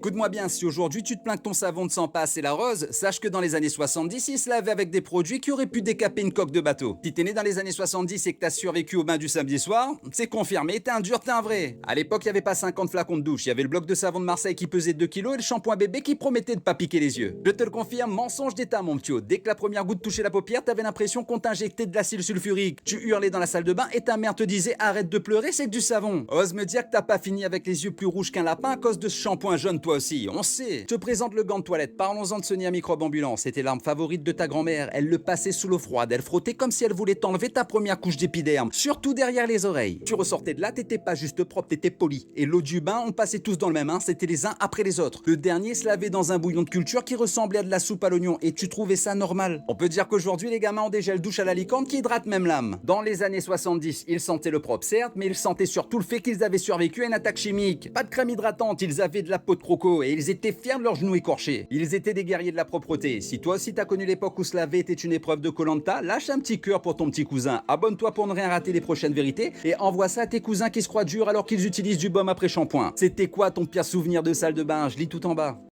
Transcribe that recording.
Écoute-moi bien, si aujourd'hui tu te plains que ton savon ne sent pas assez la rose, sache que dans les années 70, il se lavait avec des produits qui auraient pu décaper une coque de bateau. Si t'es né dans les années 70 et que t'as survécu au bain du samedi soir, c'est confirmé, t'es un dur, t'es un vrai. À l'époque, il n'y avait pas 50 flacons de douche, il y avait le bloc de savon de Marseille qui pesait 2 kilos et le shampoing bébé qui promettait de pas piquer les yeux. Je te le confirme, mensonge d'état mon ptio. Dès que la première goutte touchait la paupière, t'avais l'impression qu'on t'injectait de l'acide sulfurique. Tu hurlais dans la salle de bain et ta mère te disait arrête de pleurer, c'est du savon. Ose me dire que t'as pas fini avec les yeux plus rouges qu'un lapin à cause de ce shampoing jaune toi aussi, on sait. Je te présente le gant de toilette. Parlons-en de Sonia Microbe Ambulant. C'était l'arme favorite de ta grand-mère. Elle le passait sous l'eau froide. Elle frottait comme si elle voulait t'enlever ta première couche d'épiderme. Surtout derrière les oreilles. Tu ressortais de là, t'étais pas juste propre, t'étais poli. Et l'eau du bain, on passait tous dans le même. C'était les uns après les autres. Le dernier se lavait dans un bouillon de culture qui ressemblait à de la soupe à l'oignon. Et tu trouvais ça normal. On peut dire qu'aujourd'hui, les gamins ont des gels douche à la licorne qui hydratent même l'âme. Dans les années 70, ils sentaient le propre, certes, mais ils sentaient surtout le fait qu'ils avaient survécu à une attaque chimique. Pas de crème hydratante, ils avaient de la peau de croco et ils étaient fiers de leurs genoux écorchés. Ils étaient des guerriers de la propreté. Si toi aussi t'as connu l'époque où se laver était une épreuve de koh-lanta, lâche un petit cœur pour ton petit cousin. Abonne-toi pour ne rien rater les prochaines vérités et envoie ça à tes cousins qui se croient durs alors qu'ils utilisent du baume après shampoing. C'était quoi ton pire souvenir de salle de bain? Je lis tout en bas.